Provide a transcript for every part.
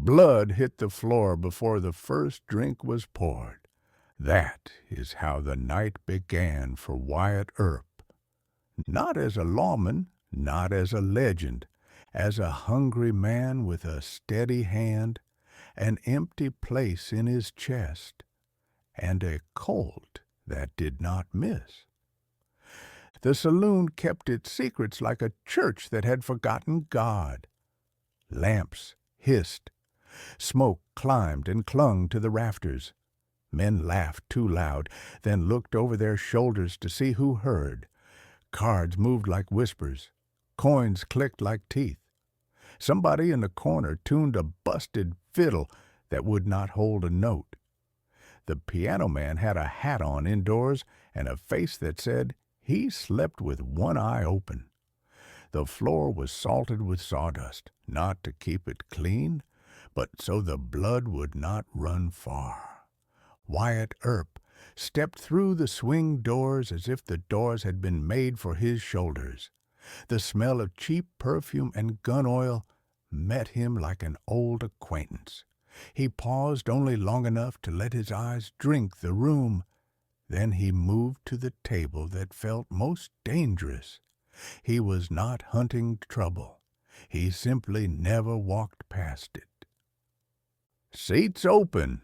Blood hit the floor before the first drink was poured. That is how the night began for Wyatt Earp. Not as a lawman, not as a legend, as a hungry man with a steady hand, an empty place in his chest, and a colt that did not miss. The saloon kept its secrets like a church that had forgotten God. Lamps hissed. Smoke climbed and clung to the rafters. Men laughed too loud, then looked over their shoulders to see who heard. Cards moved like whispers. Coins clicked like teeth. Somebody in the corner tuned a busted fiddle that would not hold a note. The piano man had a hat on indoors and a face that said he slept with one eye open. The floor was salted with sawdust, not to keep it clean, but so the blood would not run far. Wyatt Earp stepped through the swing doors as if the doors had been made for his shoulders. The smell of cheap perfume and gun oil met him like an old acquaintance. He paused only long enough to let his eyes drink the room. Then he moved to the table that felt most dangerous. He was not hunting trouble. He simply never walked past it. "Seats open,"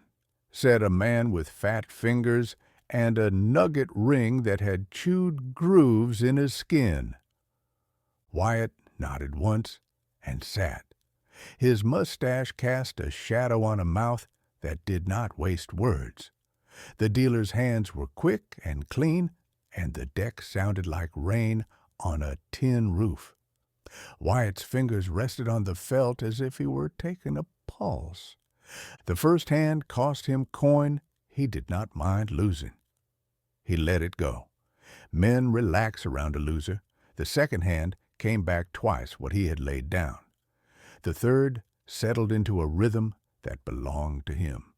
said a man with fat fingers and a nugget ring that had chewed grooves in his skin. Wyatt nodded once and sat. His mustache cast a shadow on a mouth that did not waste words. The dealer's hands were quick and clean, and the deck sounded like rain on a tin roof. Wyatt's fingers rested on the felt as if he were taking a pulse. The first hand cost him coin he did not mind losing. He let it go. Men relax around a loser. The second hand came back twice what he had laid down. The third settled into a rhythm that belonged to him.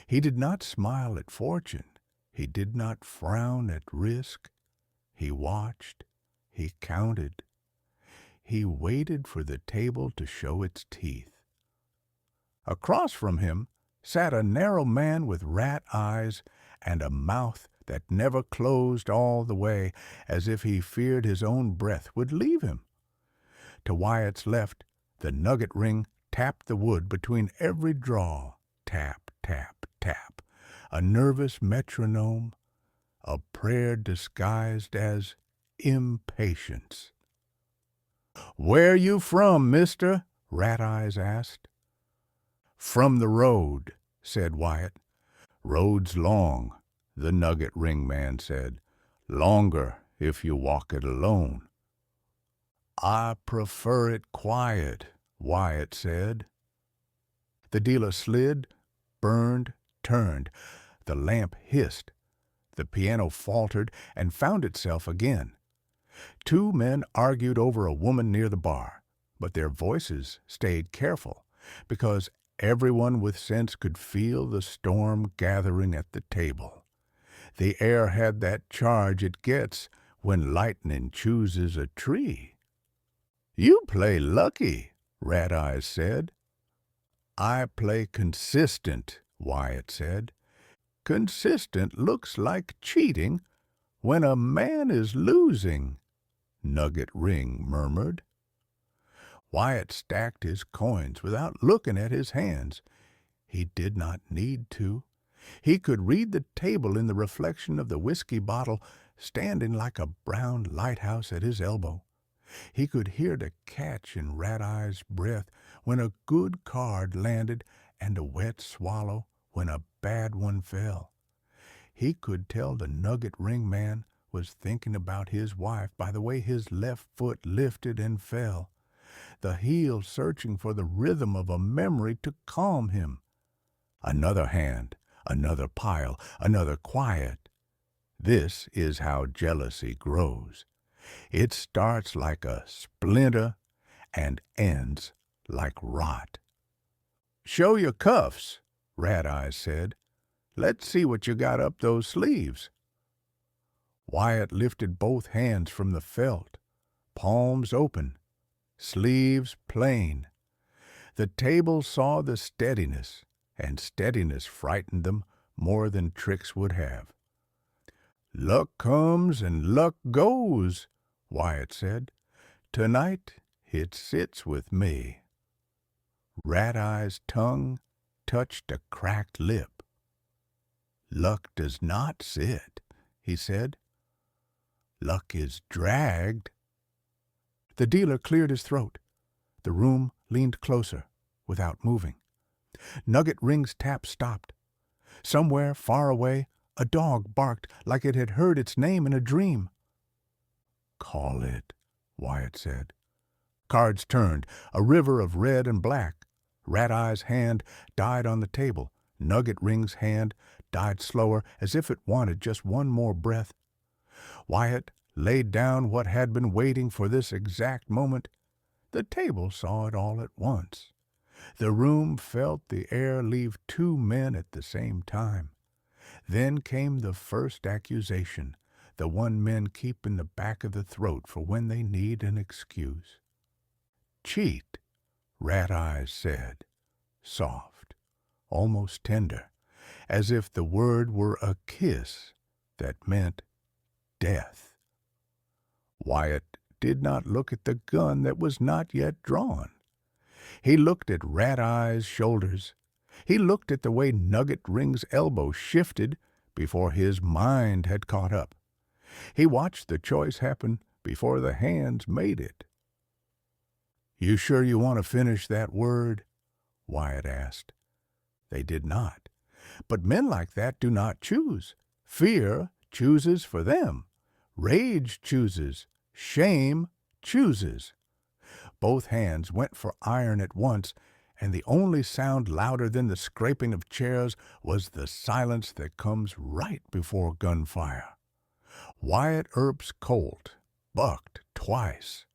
He did not smile at fortune. He did not frown at risk. He watched. He counted. He waited for the table to show its teeth. Across from him sat a narrow man with rat eyes and a mouth that never closed all the way, as if he feared his own breath would leave him. To Wyatt's left, the nugget ring tapped the wood between every draw. Tap, tap, tap. A nervous metronome, a prayer disguised as impatience. "Where you from, mister?" Rat Eyes asked. "From the road," said Wyatt. "Road's long," the nugget ring man said. "Longer if you walk it alone." "I prefer it quiet," Wyatt said. The dealer slid, burned, turned. The lamp hissed. The piano faltered and found itself again. Two men argued over a woman near the bar, but their voices stayed careful, because everyone with sense could feel the storm gathering at the table. The air had that charge it gets when lightning chooses a tree. "You play lucky," Rat Eyes said. "I play consistent," Wyatt said. "Consistent looks like cheating when a man is losing," Nugget Ring murmured. Wyatt stacked his coins without looking at his hands. He did not need to. He could read the table in the reflection of the whiskey bottle standing like a brown lighthouse at his elbow. He could hear the catch in Rat Eye's breath when a good card landed and a wet swallow when a bad one fell. He could tell the nugget ring man was thinking about his wife by the way his left foot lifted and fell, the heel searching for the rhythm of a memory to calm him. Another hand, another pile, another quiet. This is how jealousy grows. It starts like a splinter and ends like rot. "Show your cuffs," Rat Eyes said. "Let's see what you got up those sleeves." Wyatt lifted both hands from the felt, palms open, sleeves plain. The table saw the steadiness, and steadiness frightened them more than tricks would have. "Luck comes and luck goes," Wyatt said. "Tonight it sits with me." Rat-Eye's tongue touched a cracked lip. "Luck does not sit," he said. "Luck is dragged." The dealer cleared his throat. The room leaned closer, without moving. Nugget Ring's tap stopped. Somewhere far away, a dog barked like it had heard its name in a dream. "Call it," Wyatt said. Cards turned, a river of red and black. Rat-Eye's hand died on the table. Nugget Ring's hand died slower, as if it wanted just one more breath. Wyatt laid down what had been waiting for this exact moment. The table saw it all at once. The room felt the air leave two men at the same time. Then came the first accusation, the one men keep in the back of the throat for when they need an excuse. "Cheat," Rat-Eye said, soft, almost tender, as if the word were a kiss that meant death. Wyatt did not look at the gun that was not yet drawn. He looked at Rat-Eye's shoulders. He looked at the way Nugget Ring's elbow shifted before his mind had caught up. He watched the choice happen before the hands made it. "You sure you want to finish that word?" Wyatt asked. They did not. But men like that do not choose. Fear chooses for them. Rage chooses. Shame chooses. Both hands went for iron at once, and the only sound louder than the scraping of chairs was the silence that comes right before gunfire. Wyatt Earp's Colt bucked twice.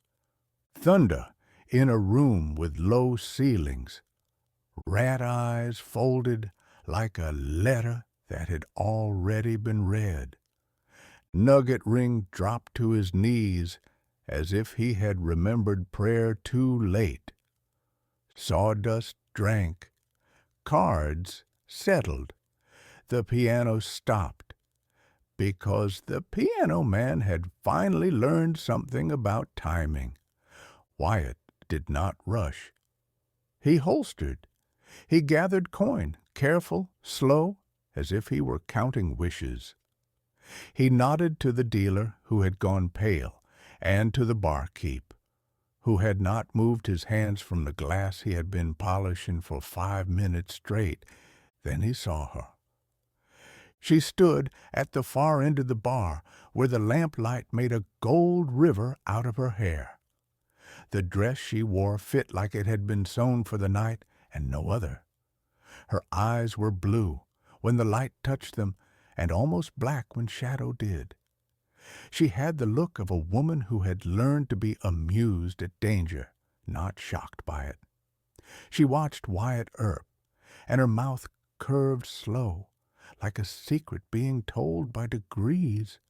Thunder in a room with low ceilings. Rat-Eyes folded like a letter that had already been read. Nugget Ring dropped to his knees as if he had remembered prayer too late. Sawdust drank. Cards settled. The piano stopped, because the piano man had finally learned something about timing. Wyatt did not rush. He holstered. He gathered coin, careful, slow, as if he were counting wishes. He nodded to the dealer, who had gone pale, and to the barkeep, who had not moved his hands from the glass he had been polishing for 5 minutes straight. Then he saw her. She stood at the far end of the bar, where the lamplight made a gold river out of her hair. The dress she wore fit like it had been sewn for the night, and no other. Her eyes were blue when the light touched them, and almost black when shadow did. She had the look of a woman who had learned to be amused at danger, not shocked by it. She watched Wyatt Earp, and her mouth curved slow, like a secret being told by degrees.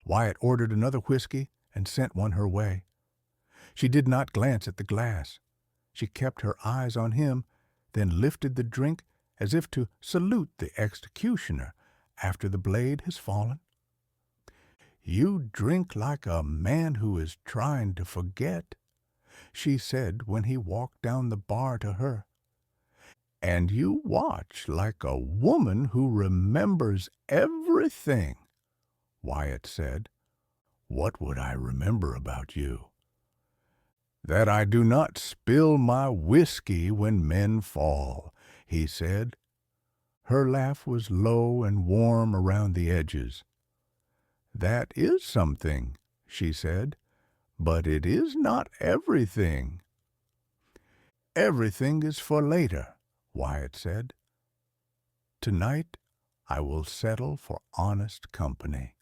Wyatt ordered another whiskey and sent one her way. She did not glance at the glass. She kept her eyes on him, then lifted the drink as if to salute the executioner after the blade has fallen. "You drink like a man who is trying to forget," she said when he walked down the bar to her. "And you watch like a woman who remembers everything," Wyatt said. "What would I remember about you?" "That I do not spill my whiskey when men fall," he said. Her laugh was low and warm around the edges. "That is something," she said, "but it is not everything." "Everything is for later," Wyatt said. "Tonight I will settle for honest company."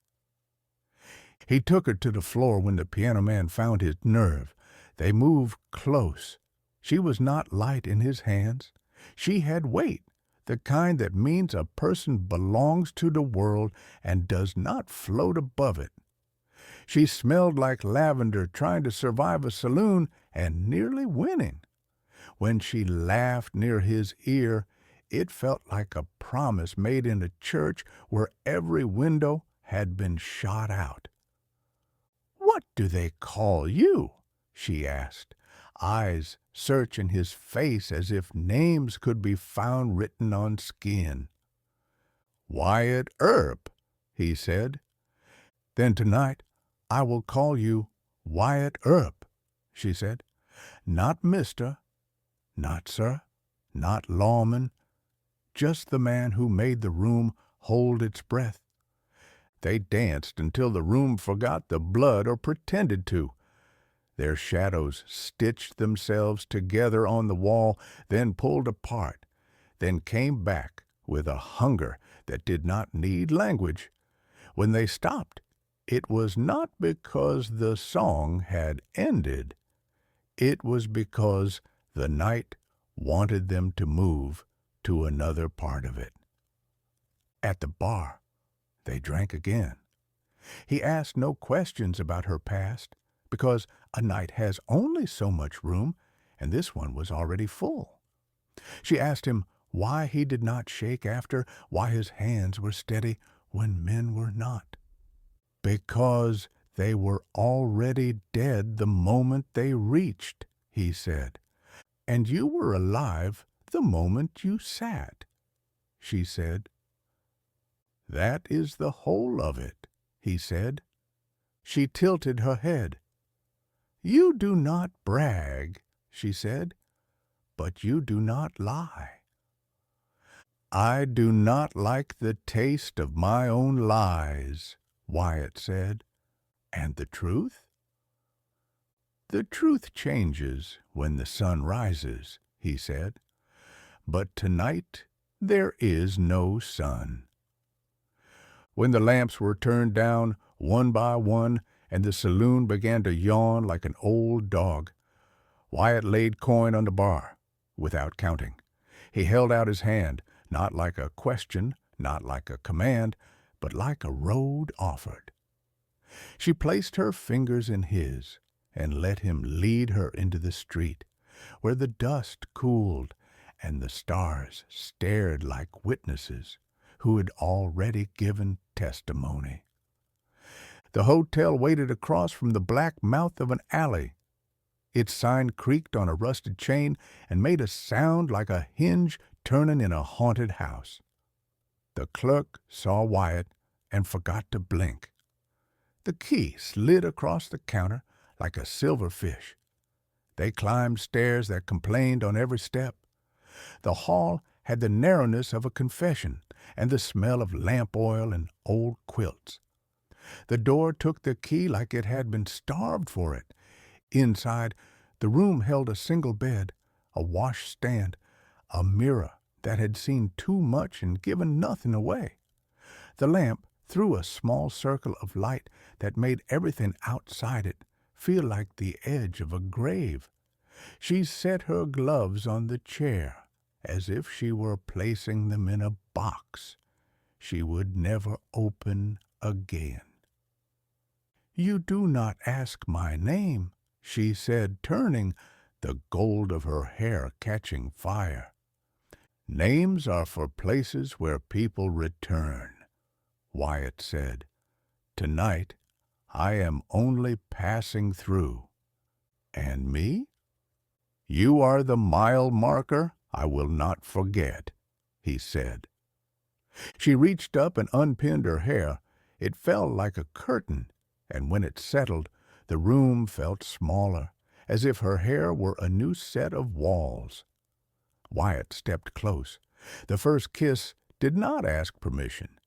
He took her to the floor when the piano man found his nerve. They moved close. She was not light in his hands. She had weight, the kind that means a person belongs to the world and does not float above it. She smelled like lavender trying to survive a saloon and nearly winning. When she laughed near his ear, it felt like a promise made in a church where every window had been shot out. "What do they call you?" she asked, eyes searching his face as if names could be found written on skin. "Wyatt Earp," he said. "Then tonight I will call you Wyatt Earp," she said. "Not Mister, not Sir, not Lawman, just the man who made the room hold its breath." They danced until the room forgot the blood or pretended to. Their shadows stitched themselves together on the wall, then pulled apart, then came back with a hunger that did not need language. When they stopped, it was not because the song had ended. It was because the night wanted them to move to another part of it. At the bar, they drank again. He asked no questions about her past, because a night has only so much room, and this one was already full. She asked him why he did not shake after, why his hands were steady when men were not. "Because they were already dead the moment they reached," he said. "And you were alive the moment you sat," she said. "That is the whole of it," he said. She tilted her head. "You do not brag," she said, "but you do not lie." "I do not like the taste of my own lies," Wyatt said. "And the truth?" "The truth changes when the sun rises," he said. "But tonight there is no sun." When the lamps were turned down one by one and the saloon began to yawn like an old dog, Wyatt laid coin on the bar without counting. He held out his hand, not like a question, not like a command, but like a road offered. She placed her fingers in his and let him lead her into the street, where the dust cooled and the stars stared like witnesses who had already given testimony. The hotel waited across from the black mouth of an alley. Its sign creaked on a rusted chain and made a sound like a hinge turning in a haunted house. The clerk saw Wyatt and forgot to blink. The key slid across the counter like a silver fish. They climbed stairs that complained on every step. The hall had the narrowness of a confession and the smell of lamp oil and old quilts. The door took the key like it had been starved for it. Inside, the room held a single bed, a washstand, a mirror that had seen too much and given nothing away. The lamp threw a small circle of light that made everything outside it feel like the edge of a grave. She set her gloves on the chair as if she were placing them in a box she would never open again. "You do not ask my name," she said, turning, the gold of her hair catching fire. "Names are for places where people return," Wyatt said. "Tonight I am only passing through. And me? You are the mile marker I will not forget," he said. She reached up and unpinned her hair. It fell like a curtain, and when it settled, the room felt smaller, as if her hair were a new set of walls. Wyatt stepped close. The first kiss did not ask permission.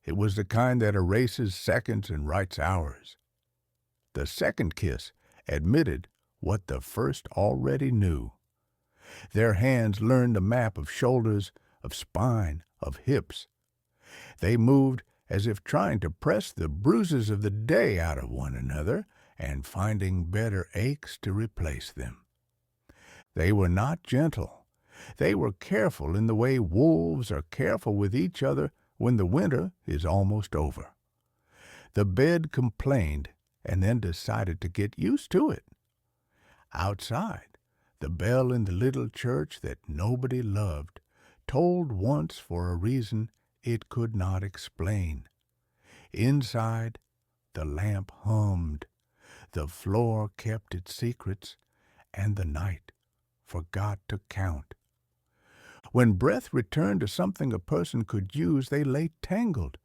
It was the kind that erases seconds and writes hours. The second kiss admitted what the first already knew. Their hands learned the map of shoulders, of spine, of hips. They moved as if trying to press the bruises of the day out of one another and finding better aches to replace them. They were not gentle. They were careful in the way wolves are careful with each other when the winter is almost over. The bed complained and then decided to get used to it. Outside, The bell in the little church that nobody loved tolled once for a reason it could not explain. Inside, the lamp hummed, the floor kept its secrets, and the night forgot to count. When breath returned to something a person could use, they lay tangled.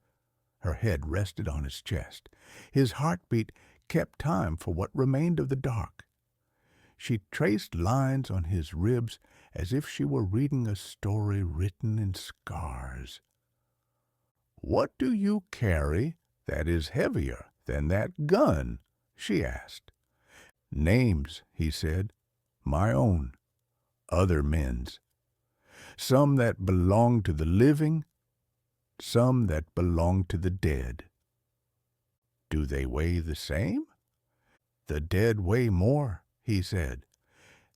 Her head rested on his chest. His heartbeat kept time for what remained of the dark. She traced lines on his ribs as if she were reading a story written in scars. "What do you carry that is heavier than that gun?" she asked. "Names," he said, "my own, other men's. Some that belong to the living, some that belong to the dead." "Do they weigh the same?" "The dead weigh more," he said.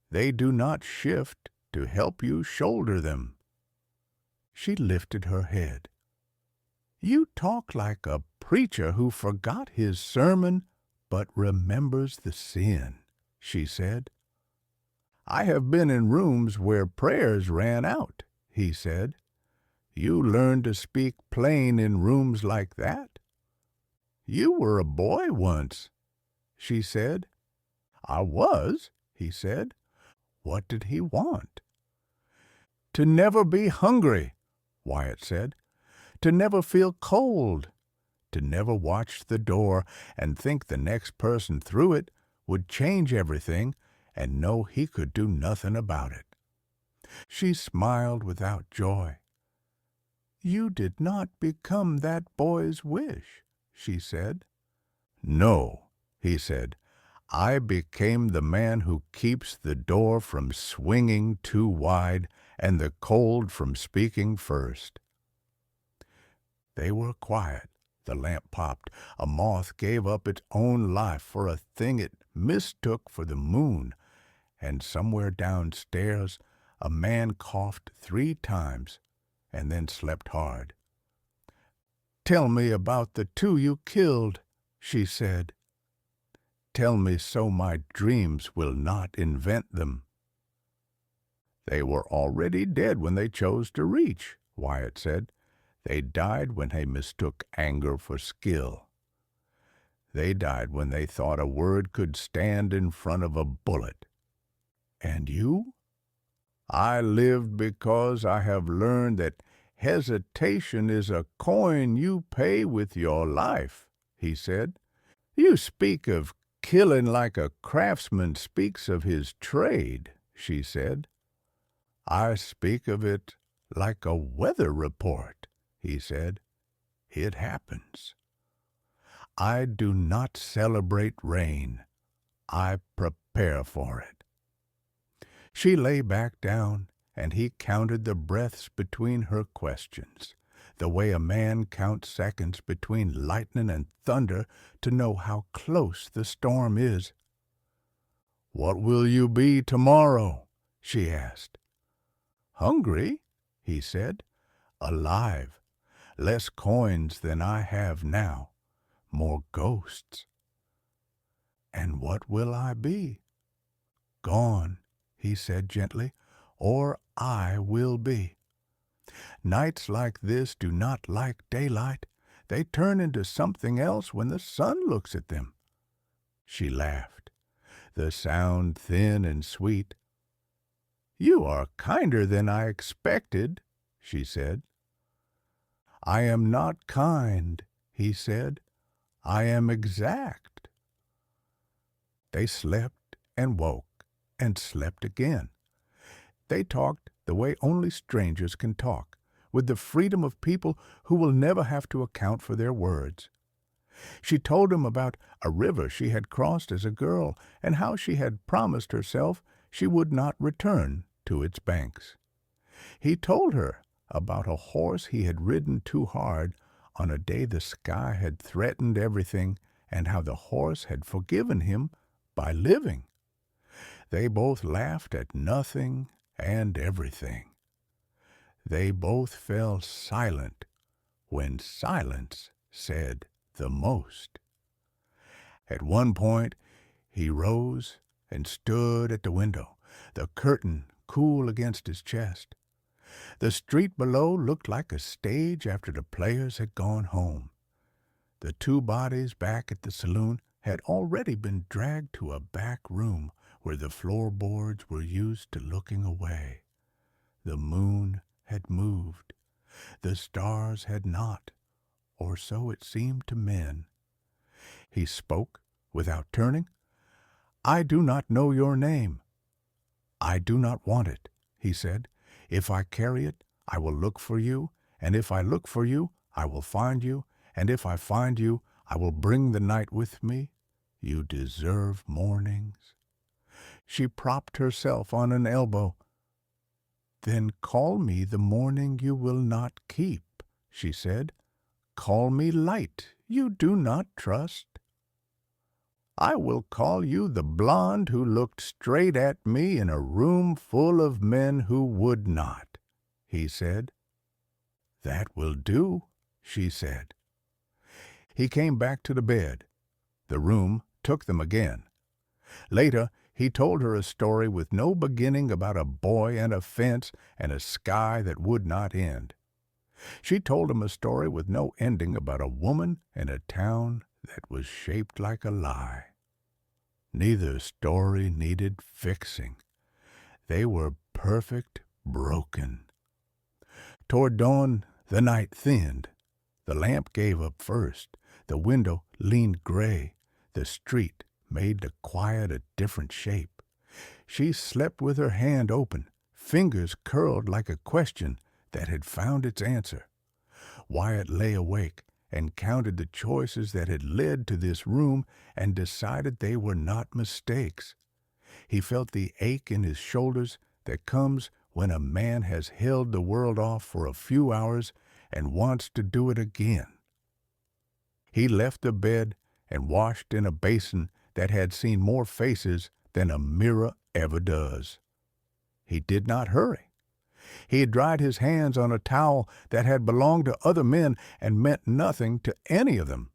"They do not shift to help you shoulder them." She lifted her head. "You talk like a preacher who forgot his sermon but remembers the sin," she said. "I have been in rooms where prayers ran out," he said. "You learn to speak plain in rooms like that?" "You were a boy once," she said. "I was," he said. What did he want? "To never be hungry," Wyatt said. "To never feel cold. To never watch the door and think the next person through it would change everything and know he could do nothing about it." She smiled without joy. "You did not become that boy's wish," she said. "No," he said. "I became the man who keeps the door from swinging too wide and the cold from speaking first." They were quiet. The lamp popped. A moth gave up its own life for a thing it mistook for the moon, and somewhere downstairs a man coughed 3 times and then slept hard. "Tell me about the 2 you killed," she said. "Tell me so my dreams will not invent them." "They were already dead when they chose to reach," Wyatt said. "They died when they mistook anger for skill. They died when they thought a word could stand in front of a bullet." "And you?" "I lived because I have learned that hesitation is a coin you pay with your life," he said. "You speak of killing like a craftsman speaks of his trade," she said. "I speak of it like a weather report," he said. "It happens. I do not celebrate rain. I prepare for it." She lay back down, and he counted the breaths between her questions, the way a man counts seconds between lightning and thunder to know how close the storm is. "What will you be tomorrow?" she asked. "Hungry," he said. "Alive. Less coins than I have now. More ghosts." "And what will I be?" "Gone," he said gently, "or I will be. Nights like this do not like daylight. They turn into something else when the sun looks at them." She laughed, the sound thin and sweet. "You are kinder than I expected," she said. "I am not kind," he said. "I am exact." They slept and woke and slept again. They talked the way only strangers can talk, with the freedom of people who will never have to account for their words. She told him about a river she had crossed as a girl and how she had promised herself she would not return to its banks. He told her about a horse he had ridden too hard on a day the sky had threatened everything, and how the horse had forgiven him by living. They both laughed at nothing and everything. They both fell silent when silence said the most. At one point he rose and stood at the window, the curtain cool against his chest. The street below looked like a stage after the players had gone home. The two bodies back at the saloon had already been dragged to a back room where the floorboards were used to looking away. The moon had moved. The stars had not, or so it seemed to men. He spoke without turning. "I do not know your name." "I do not want it," he said. "If I carry it, I will look for you, and if I look for you, I will find you, and if I find you, I will bring the night with me. You deserve mornings." She propped herself on an elbow. "Then call me the morning you will not keep," she said. "Call me light you do not trust." "I will call you the blonde who looked straight at me in a room full of men who would not," he said. "That will do," she said. He came back to the bed. The room took them again. Later, he told her a story with no beginning about a boy and a fence and a sky that would not end. She told him a story with no ending about a woman and a town that was shaped like a lie. Neither story needed fixing. They were perfect broken. Toward dawn, the night thinned. The lamp gave up first. The window leaned gray. The street made the quiet a different shape. She slept with her hand open, fingers curled like a question that had found its answer. Wyatt lay awake and counted the choices that had led to this room and decided they were not mistakes. He felt the ache in his shoulders that comes when a man has held the world off for a few hours and wants to do it again. He left the bed and washed in a basin that had seen more faces than a mirror ever does. He did not hurry. He had dried his hands on a towel that had belonged to other men and meant nothing to any of them.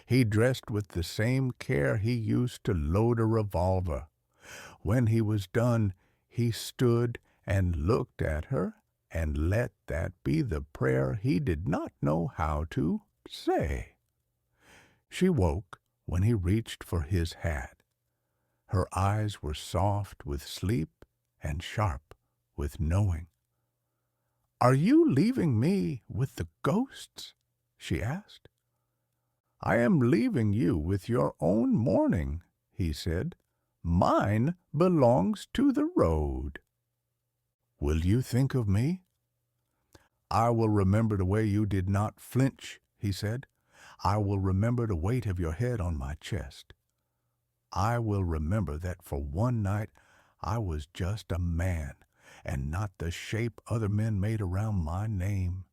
He dressed with the same care he used to load a revolver. When he was done, he stood and looked at her and let that be the prayer he did not know how to say. She woke when he reached for his hat. Her eyes were soft with sleep and sharp with knowing. "Are you leaving me with the ghosts?" she asked. "I am leaving you with your own morning," he said. "Mine belongs to the road." "Will you think of me?" "I will remember the way you did not flinch," he said. "I will remember the weight of your head on my chest. I will remember that for one night I was just a man, and not the shape other men made around my name."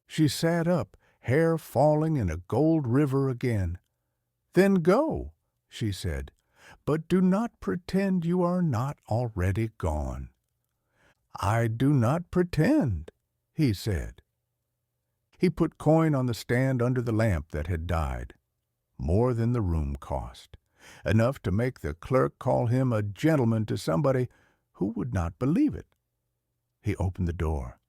She sat up, hair falling in a gold river again. "Then go," she said, "but do not pretend you are not already gone." "I do not pretend," he said. He put coin on the stand under the lamp that had died. More than the room cost. Enough to make the clerk call him a gentleman to somebody who would not believe it. He opened the door.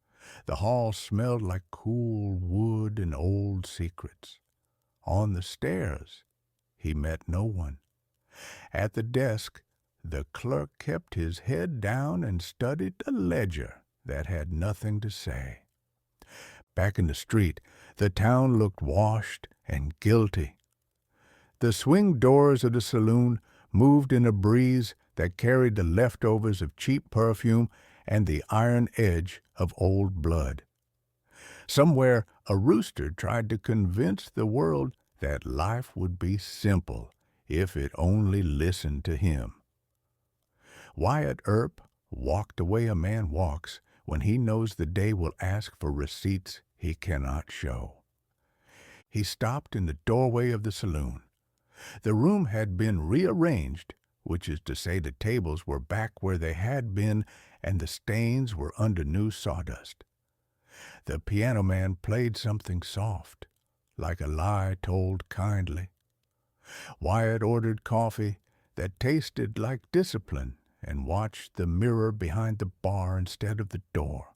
The hall smelled like cool wood and old secrets. On the stairs, he met no one. At the desk, the clerk kept his head down and studied a ledger that had nothing to say. Back in the street, the town looked washed and guilty. The swing doors of the saloon moved in a breeze that carried the leftovers of cheap perfume and the iron edge of old blood. Somewhere a rooster tried to convince the world that life would be simple if it only listened to him. Wyatt Earp walked the way a man walks when he knows the day will ask for receipts he cannot show. He stopped in the doorway of the saloon. The room had been rearranged, which is to say the tables were back where they had been and the stains were under new sawdust. The piano man played something soft, like a lie told kindly. Wyatt ordered coffee that tasted like discipline and watched the mirror behind the bar instead of the door.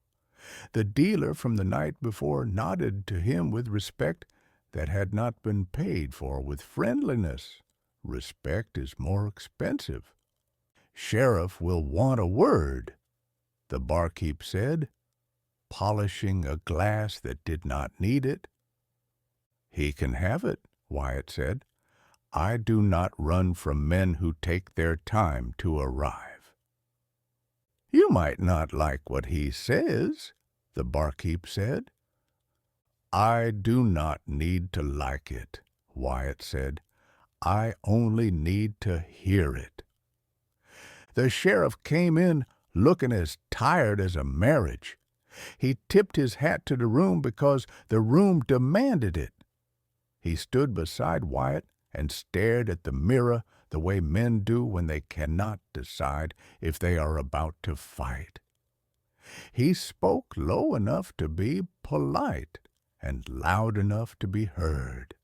The dealer from the night before nodded to him with respect that had not been paid for with friendliness. Respect is more expensive. "Sheriff will want a word," the barkeep said, polishing a glass that did not need it. "He can have it," Wyatt said. "I do not run from men who take their time to arrive." "You might not like what he says," the barkeep said. "I do not need to like it," Wyatt said. "I only need to hear it." The sheriff came in looking as tired as a marriage. He tipped his hat to the room because the room demanded it. He stood beside Wyatt and stared at the mirror the way men do when they cannot decide if they are about to fight. He spoke low enough to be polite and loud enough to be heard.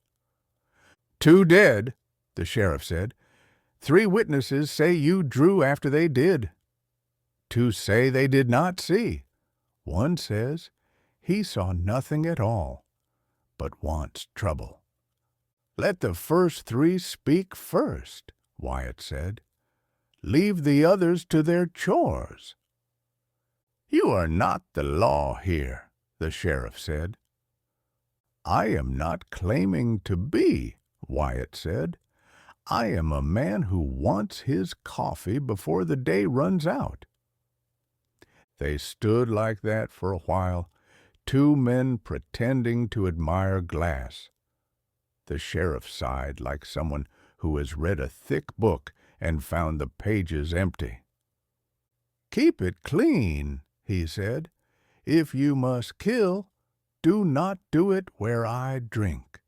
"Two dead," the sheriff said. "3 witnesses say you drew after they did. 2 say they did not see. 1 says he saw nothing at all, but wants trouble." "Let the first 3 speak first," Wyatt said. "Leave the others to their chores." "You are not the law here," the sheriff said. "I am not claiming to be," Wyatt said. "I am a man who wants his coffee before the day runs out." They stood like that for a while, 2 men pretending to admire glass. The sheriff sighed like someone who has read a thick book and found the pages empty. "Keep it clean," he said. "If you must kill, do not do it where I drink."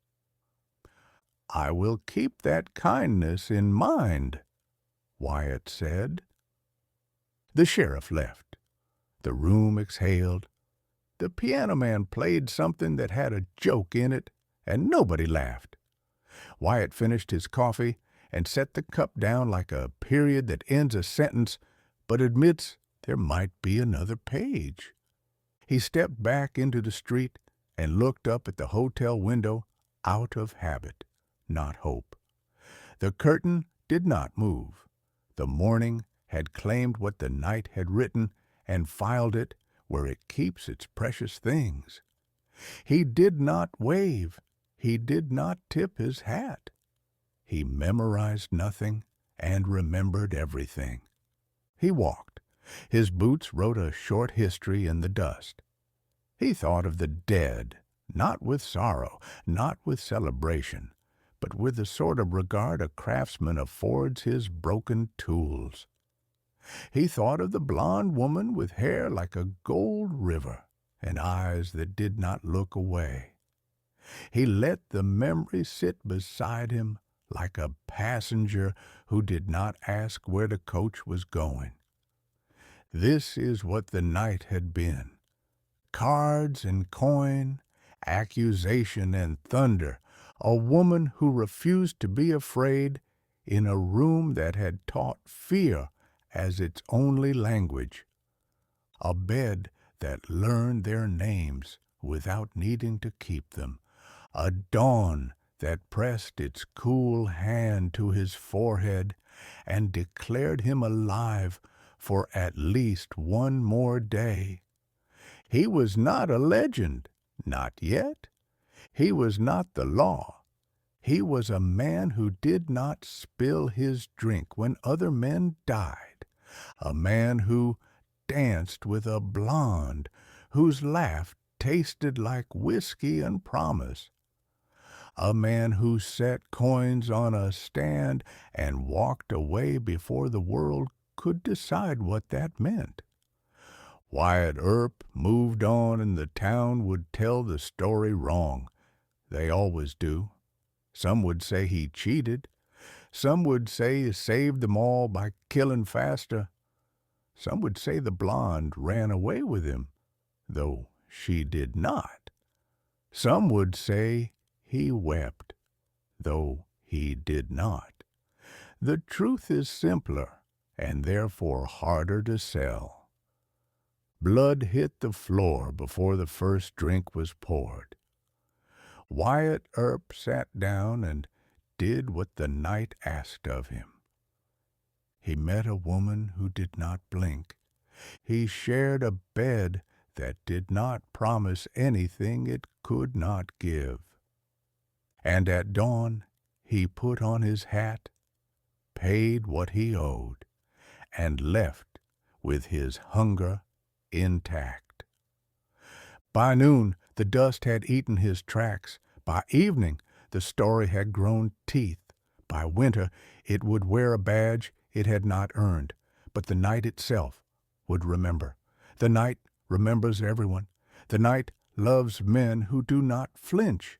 "I will keep that kindness in mind," Wyatt said. The sheriff left. The room exhaled. The piano man played something that had a joke in it, and nobody laughed. Wyatt finished his coffee and set the cup down like a period that ends a sentence but admits there might be another page. He stepped back into the street and looked up at the hotel window out of habit, not hope. The curtain did not move. The morning had claimed what the night had written and filed it where it keeps its precious things. He did not wave. He did not tip his hat. He memorized nothing and remembered everything. He walked. His boots wrote a short history in the dust. He thought of the dead, not with sorrow, not with celebration, but with the sort of regard a craftsman affords his broken tools. He thought of the blonde woman with hair like a gold river and eyes that did not look away. He let the memory sit beside him like a passenger who did not ask where the coach was going. This is what the night had been. Cards and coin, accusation and thunder, a woman who refused to be afraid in a room that had taught fear as its only language, a bed that learned their names without needing to keep them, a dawn that pressed its cool hand to his forehead and declared him alive for at least one more day. He was not a legend, not yet. He was not the law. He was a man who did not spill his drink when other men died, a man who danced with a blonde whose laugh tasted like whiskey and promise, a man who set coins on a stand and walked away before the world could decide what that meant. Wyatt Earp moved on, and the town would tell the story wrong. They always do. Some would say he cheated. Some would say he saved them all by killing faster. Some would say the blonde ran away with him, though she did not. Some would say he wept, though he did not. The truth is simpler and therefore harder to sell. Blood hit the floor before the first drink was poured. Wyatt Earp sat down and did what the night asked of him. He met a woman who did not blink. He shared a bed that did not promise anything it could not give. And at dawn he put on his hat, paid what he owed, and left with his hunger intact. By noon the dust had eaten his tracks. By evening the story had grown teeth. By winter it would wear a badge it had not earned. But the night itself would remember. The night remembers everyone. The night loves men who do not flinch.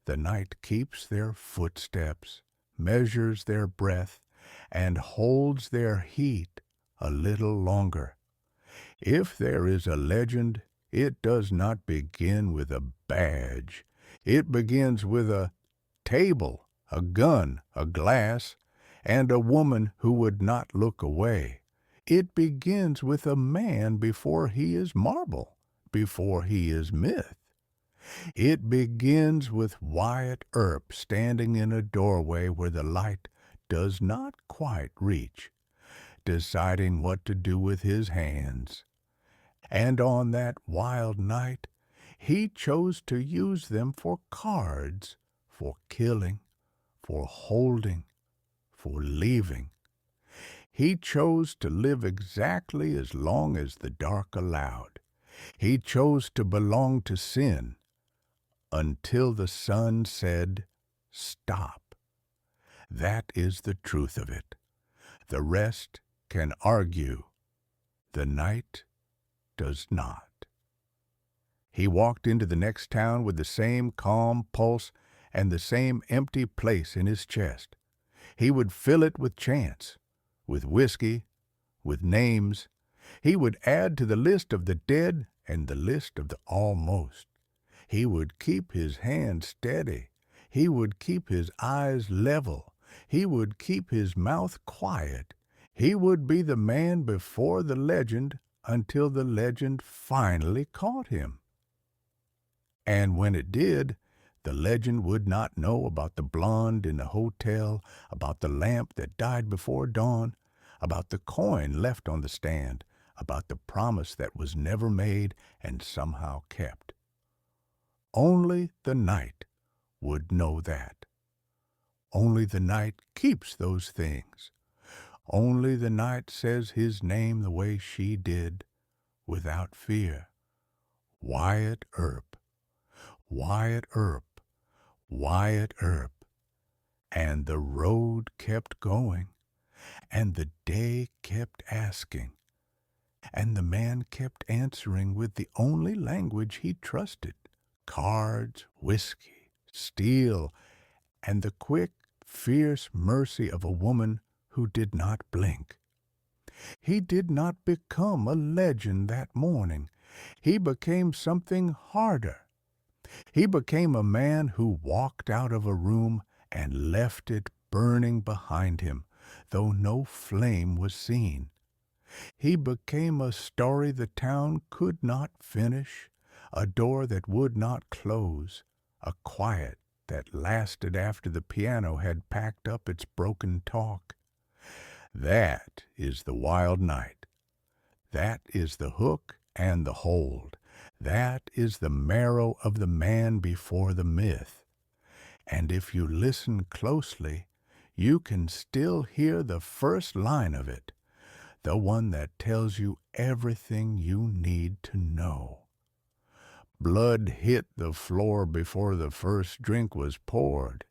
The night keeps their footsteps, measures their breath, and holds their heat a little longer. If there is a legend, it does not begin with a badge. It begins with a table, a gun, a glass, and a woman who would not look away. It begins with a man before he is marble, before he is myth. It begins with Wyatt Earp standing in a doorway where the light does not quite reach, deciding what to do with his hands. And on that wild night, he chose to use them for cards, for killing, for holding, for leaving. He chose to live exactly as long as the dark allowed. He chose to belong to sin until the sun said, "Stop." That is the truth of it. The rest can argue. The night does not. He walked into the next town with the same calm pulse and the same empty place in his chest. He would fill it with chance, with whiskey, with names. He would add to the list of the dead and the list of the almost. He would keep his hand steady. He would keep his eyes level. He would keep his mouth quiet. He would be the man before the legend until the legend finally caught him. And when it did, the legend would not know about the blonde in the hotel, about the lamp that died before dawn, about the coin left on the stand, about the promise that was never made and somehow kept. Only the night would know that. Only the night keeps those things. Only the night says his name the way she did, without fear. Wyatt Earp, Wyatt Earp, Wyatt Earp. And the road kept going, and the day kept asking, and the man kept answering with the only language he trusted: cards, whiskey, steel, and the quick, fierce mercy of a woman who did not blink. He did not become a legend that morning. He became something harder. He became a man who walked out of a room and left it burning behind him, though no flame was seen. He became a story the town could not finish, a door that would not close, a quiet that lasted after the piano had packed up its broken talk. That is the wild night. That is the hook and the hold. That is the marrow of the man before the myth. And if you listen closely, you can still hear the first line of it, the one that tells you everything you need to know. Blood hit the floor before the first drink was poured.